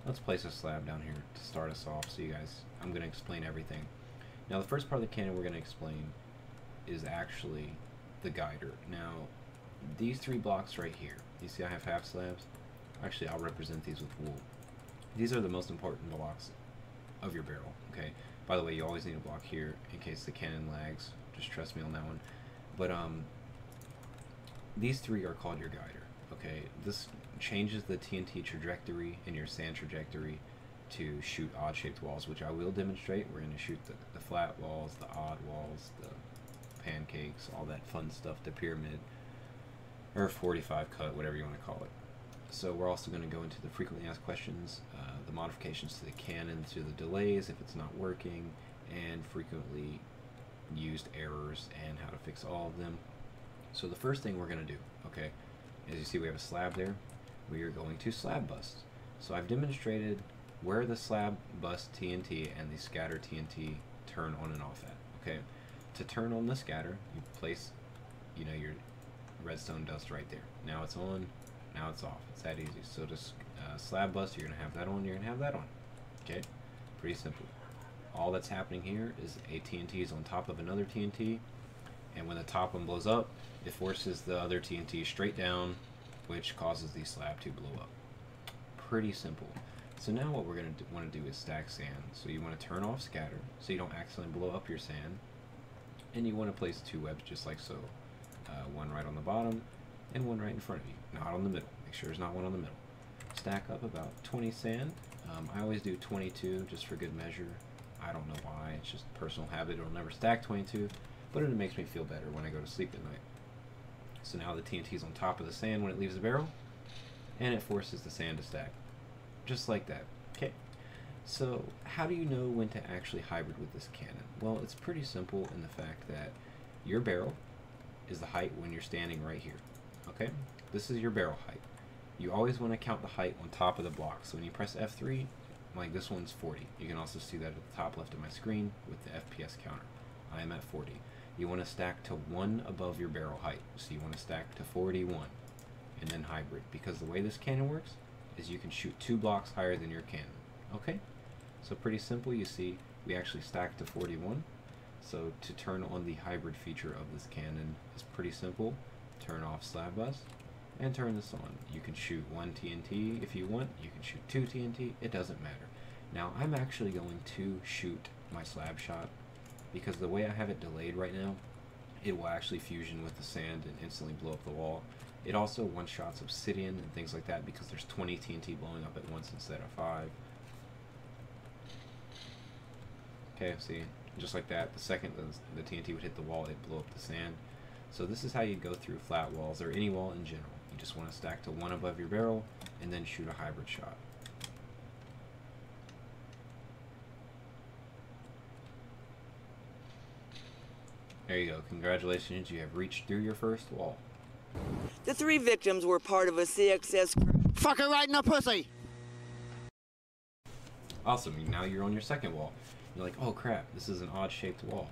Let's place a slab down here to start us off so you guys, I'm going to explain everything. Now the first part of the cannon we're going to explain is actually the guider. Now these 3 blocks right here, you see I have half slabs? Actually, I'll represent these with wool. These are the most important blocks of your barrel, okay? By the way, you always need a block here in case the cannon lags. Just trust me on that one. But these 3 are called your guider, okay? This changes the TNT trajectory and your sand trajectory to shoot odd-shaped walls, which I will demonstrate. We're going to shoot the flat walls, the odd walls, the pancakes, all that fun stuff, the pyramid, or 45 cut, whatever you want to call it. So we're also going to go into the frequently asked questions, the modifications to the cannon, to the delays if it's not working, and frequently used errors and how to fix all of them. So the first thing we're going to do, okay, as you see we have a slab there, we are going to slab bust. So I've demonstrated where the slab bust TNT and the scatter TNT turn on and off at, okay. To turn on the scatter, you place, you know, your redstone dust right there. Now it's on, now it's off. It's that easy. So just slab bust, you're going to have that on, you're going to have that on. Okay? Pretty simple. All that's happening here is a TNT is on top of another TNT, and when the top one blows up, it forces the other TNT straight down, which causes the slab to blow up. Pretty simple. So now what we're going to want to do is stack sand. So you want to turn off scatter so you don't accidentally blow up your sand, and you want to place 2 webs just like so. One right on the bottom and one right in front of you, not on the middle. Make sure there's not one on the middle. Stack up about 20 sand. I always do 22 just for good measure. I don't know why, it's just a personal habit. It'll never stack 22, but it makes me feel better when I go to sleep at night. So now the TNT is on top of the sand when it leaves the barrel, and it forces the sand to stack. Just like that. Okay. So how do you know when to actually hybrid with this cannon? Well, it's pretty simple in the fact that your barrel is the height when you're standing right here. Okay? This is your barrel height. You always want to count the height on top of the block. So when you press F3, like this one's 40. You can also see that at the top left of my screen with the FPS counter. I am at 40. You want to stack to 1 above your barrel height. So you want to stack to 41 and then hybrid, because the way this cannon works is you can shoot 2 blocks higher than your cannon. Okay? So pretty simple. You see we actually stack to 41. So to turn on the hybrid feature of this cannon is pretty simple. Turn off slab bust and turn this on. You can shoot 1 TNT if you want. You can shoot 2 TNT. It doesn't matter. Now I'm actually going to shoot my slab shot because the way I have it delayed right now, it will actually fusion with the sand and instantly blow up the wall. It also one-shots obsidian and things like that because there's 20 TNT blowing up at once instead of 5. Okay, see, just like that, the second the TNT would hit the wall, it'd blow up the sand. So this is how you go through flat walls, or any wall in general. You just want to stack to 1 above your barrel, and then shoot a hybrid shot. There you go, congratulations, you have reached through your first wall. The 3 victims were part of a CXS crew. Fuck her right in the pussy! Awesome, now you're on your second wall. You're like, oh crap, this is an odd-shaped wall.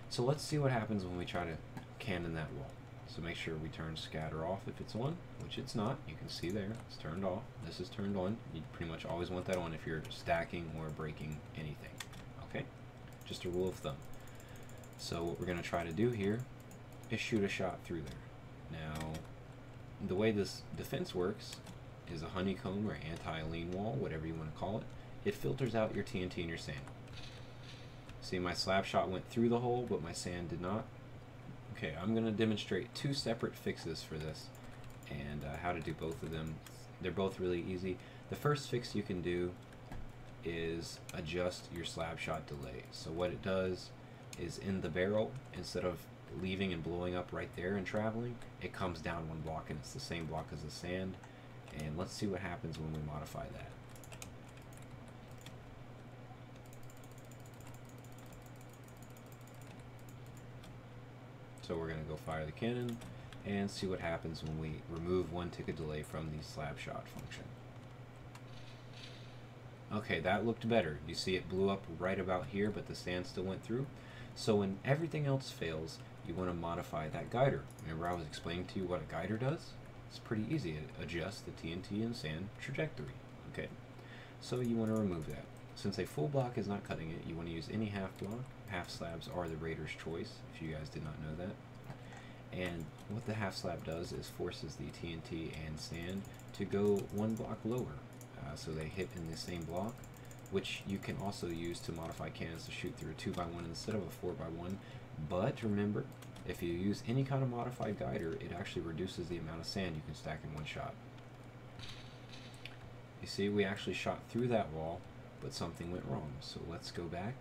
So let's see what happens when we try to cannon that wall. So make sure we turn scatter off if it's on, which it's not. You can see there, it's turned off. This is turned on. You pretty much always want that on if you're stacking or breaking anything. Okay? Just a rule of thumb. So what we're going to try to do here is shoot a shot through there. Now, the way this defense works is a honeycomb or anti-lean wall, whatever you want to call it. It filters out your TNT and your sand. See, my slab shot went through the hole, but my sand did not. Okay, I'm going to demonstrate 2 separate fixes for this and how to do both of them. They're both really easy. The first fix you can do is adjust your slab shot delay. So what it does is in the barrel, instead of leaving and blowing up right there and traveling, it comes down 1 block and it's the same block as the sand. And let's see what happens when we modify that. So we're going to go fire the cannon and see what happens when we remove 1 tick delay from the slab shot function. Okay, that looked better. You see it blew up right about here, but the sand still went through. So when everything else fails, you want to modify that guider. Remember I was explaining to you what a guider does? It's pretty easy. It adjusts the TNT and sand trajectory. Okay. So you want to remove that. Since a full block is not cutting it, you want to use any half block. Half slabs are the raider's choice, if you guys did not know that. And what the half slab does is forces the TNT and sand to go one block lower. So they hit in the same block, which you can also use to modify cannons to shoot through a 2x1 instead of a 4x1. But remember, if you use any kind of modified guider, it actually reduces the amount of sand you can stack in one shot. You see, we actually shot through that wall, but something went wrong. So let's go back,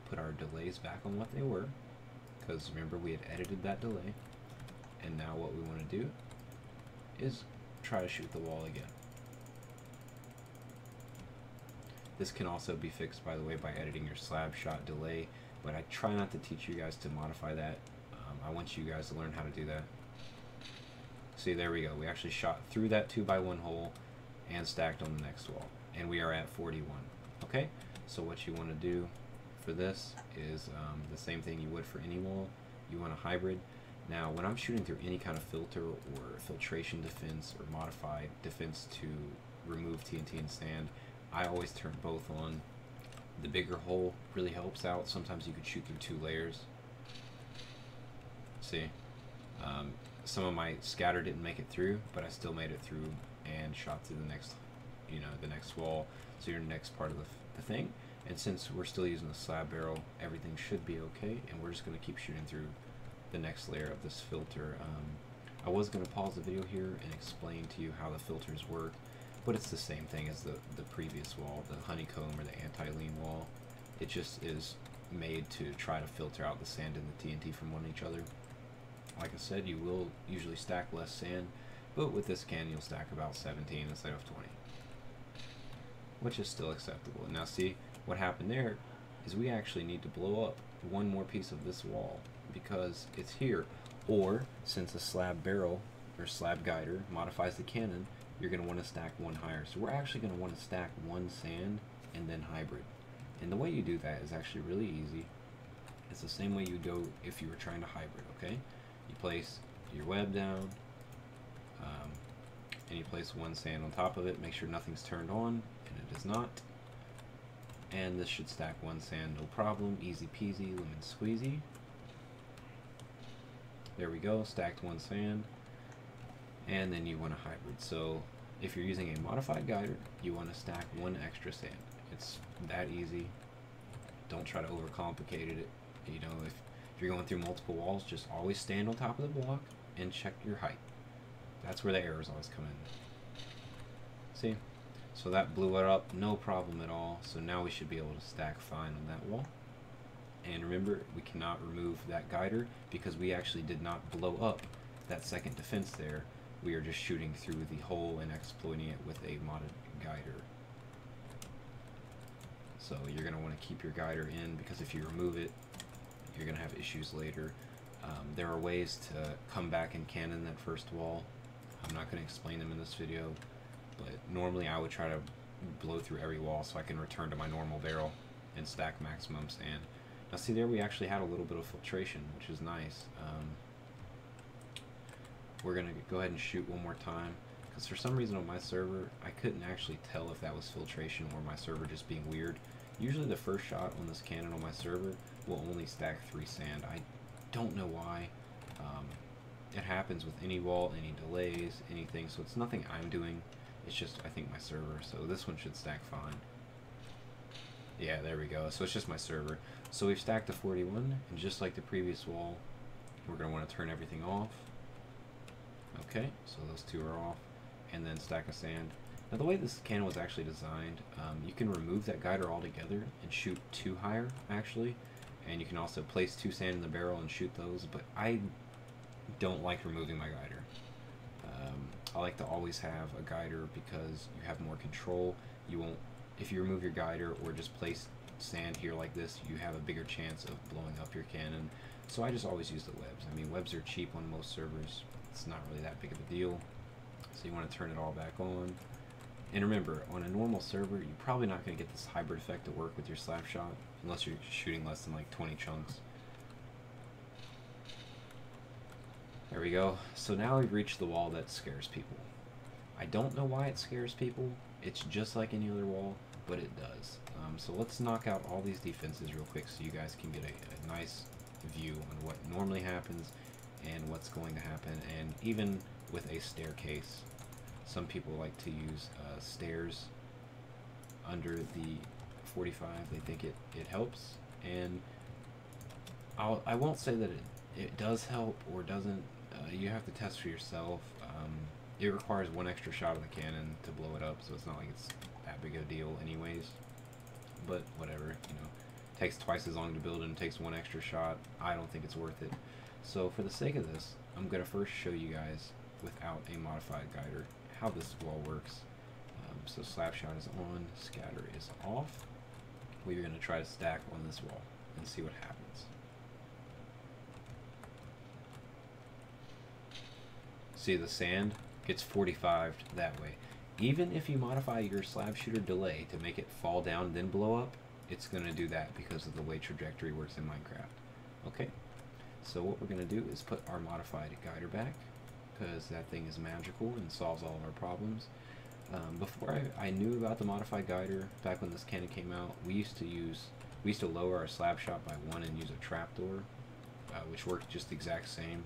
put our delays back on what they were, because remember we had edited that delay. And now what we want to do is try to shoot the wall again. This can also be fixed, by the way, by editing your slab shot delay, but I try not to teach you guys to modify that. I want you guys to learn how to do that. See, there we go. We actually shot through that 2x1 hole and stacked on the next wall. And we are at 41. Okay? So what you want to do for this is the same thing you would for any wall. You want a hybrid. Now, when I'm shooting through any kind of filter or filtration defense or modified defense to remove TNT and sand, I always turn both on. The bigger hole really helps out. Sometimes you could shoot through 2 layers. See? Some of my scatter didn't make it through, but I still made it through and shot through the next, the next wall. So your next part of the thing. And since we're still using the slab barrel, everything should be okay, and we're just going to keep shooting through the next layer of this filter. I was going to pause the video here and explain to you how the filters work, but it's the same thing as the previous wall, the honeycomb or the anti-lean wall. It just is made to try to filter out the sand and the TNT from one each other. Like I said, you will usually stack less sand, but with this can you'll stack about 17 instead of 20, which is still acceptable. Now see, what happened there is we actually need to blow up one more piece of this wall because it's here. Or since a slab barrel or slab guider modifies the cannon, you're going to want to stack one higher. So we're actually going to want to stack one sand and then hybrid. And the way you do that is actually really easy. It's the same way you go if you were trying to hybrid, okay? You place your web down, and you place one sand on top of it. Make sure nothing's turned on, and it is not. And this should stack one sand, no problem. Easy peasy, lemon squeezy. There we go, stacked one sand. And then you want a hybrid. So if you're using a modified guider, you want to stack one extra sand. It's that easy. Don't try to overcomplicate it. If you're going through multiple walls, just always stand on top of the block and check your height. That's where the errors always come in. See? So that blew it up, no problem at all. So now we should be able to stack fine on that wall. And remember, we cannot remove that guider because we actually did not blow up that second defense there. We are just shooting through the hole and exploiting it with a modded guider. So you're going to want to keep your guider in because if you remove it, you're going to have issues later. There are ways to come back and cannon that first wall. I'm not going to explain them in this video, but normally I would try to blow through every wall so I can return to my normal barrel and stack maximum sand. Now see there, we actually had a little bit of filtration, which is nice. We're going to go ahead and shoot one more time, because for some reason on my server, I couldn't actually tell if that was filtration or my server just being weird. Usually the first shot on this cannon on my server will only stack 3 sand. I don't know why. It happens with any wall, any delays, anything, so it's nothing I'm doing. It's just, I think, my server. So this one should stack fine. Yeah, there we go. So it's just my server. So we've stacked to 41, and just like the previous wall, we're going to want to turn everything off. Okay, so those 2 are off, and then stack a sand. Now the way this cannon was actually designed, you can remove that guider altogether and shoot 2 higher, actually. And you can also place 2 sand in the barrel and shoot those, but I don't like removing my guider. I like to always have a guider because you have more control. You won't, if you remove your guider or just place sand here like this, you have a bigger chance of blowing up your cannon. So I just always use the webs. I mean, webs are cheap on most servers. It's not really that big of a deal. So you want to turn it all back on. And remember, on a normal server, you're probably not going to get this hybrid effect to work with your slap shot unless you're shooting less than like 20 chunks. There we go. So now we've reached the wall that scares people. I don't know why it scares people. It's just like any other wall, but it does. So let's knock out all these defenses real quick so you guys can get a nice view on what normally happens and what's going to happen. And even with a staircase, some people like to use stairs under the 45. They think it helps, and I won't say that it does help or doesn't. You have to test for yourself. It requires one extra shot of the cannon to blow it up, so it's not like it's that big of a deal anyways. But whatever, you know, it takes twice as long to build and it takes one extra shot. I don't think it's worth it. So for the sake of this, I'm going to first show you guys without a modified guider how this wall works. So slap shot is on, scatter is off. We're going to try to stack on this wall and see what happens. See, the sand gets 45'd that way. Even if you modify your slab shooter delay to make it fall down then blow up, it's going to do that because of the way trajectory works in Minecraft. Okay, so what we're going to do is put our modified guider back, because that thing is magical and solves all of our problems. Before I knew about the modified guider, back when this cannon came out, we used to lower our slab shot by 1 and use a trapdoor, which worked just the exact same.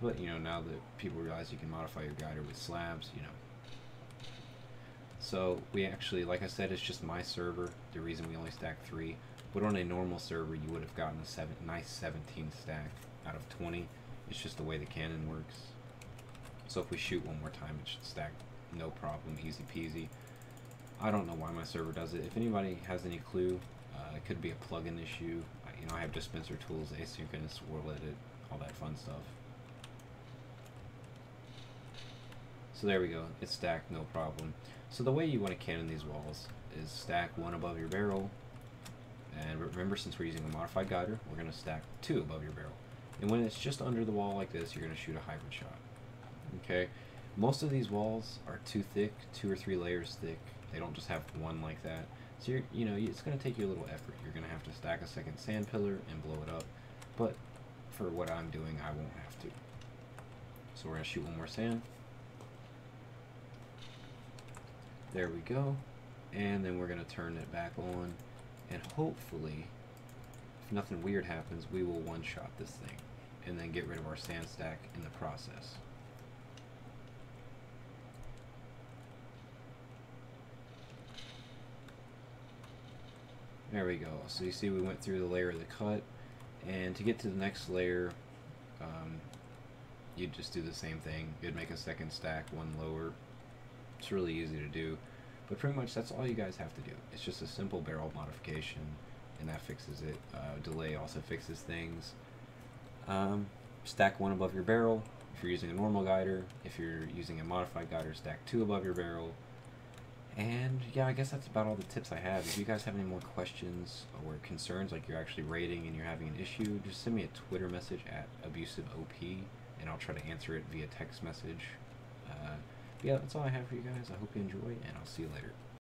But you know, now that people realize you can modify your guider with slabs, you know. So we actually, like I said, it's just my server, the reason we only stack 3. But on a normal server, you would have gotten a nice 17 stack out of 20. It's just the way the cannon works. So if we shoot one more time, it should stack no problem, easy peasy. I don't know why my server does it. If anybody has any clue, it could be a plugin issue. You know, I have dispenser tools, asynchronous, world edit, all that fun stuff. So there we go, it's stacked, no problem. So the way you want to cannon these walls is stack 1 above your barrel, and remember, since we're using a modified guider, we're going to stack 2 above your barrel. And when it's just under the wall like this, you're going to shoot a hybrid shot. Okay, most of these walls are too thick, 2 or 3 layers thick. They don't just have one like that. So you know, it's going to take you a little effort. You're going to have to stack a second sand pillar and blow it up. But for what I'm doing, I won't have to. So we're going to shoot one more sand. There we go, and then we're going to turn it back on, and hopefully, if nothing weird happens, we will one-shot this thing, and then get rid of our sand stack in the process. There we go. So you see we went through the layer of the cut, and to get to the next layer, you'd just do the same thing. You'd make a second stack, 1 lower. It's really easy to do, but pretty much that's all you guys have to do. It's just a simple barrel modification, and that fixes it. Delay also fixes things. Stack 1 above your barrel if you're using a normal guider. If you're using a modified guider, stack 2 above your barrel. And yeah, I guess that's about all the tips I have. If you guys have any more questions or concerns, like you're actually raiding and you're having an issue, just send me a Twitter message at abusiveop, and I'll try to answer it via text message. Yeah, that's all I have for you guys. I hope you enjoy, and I'll see you later.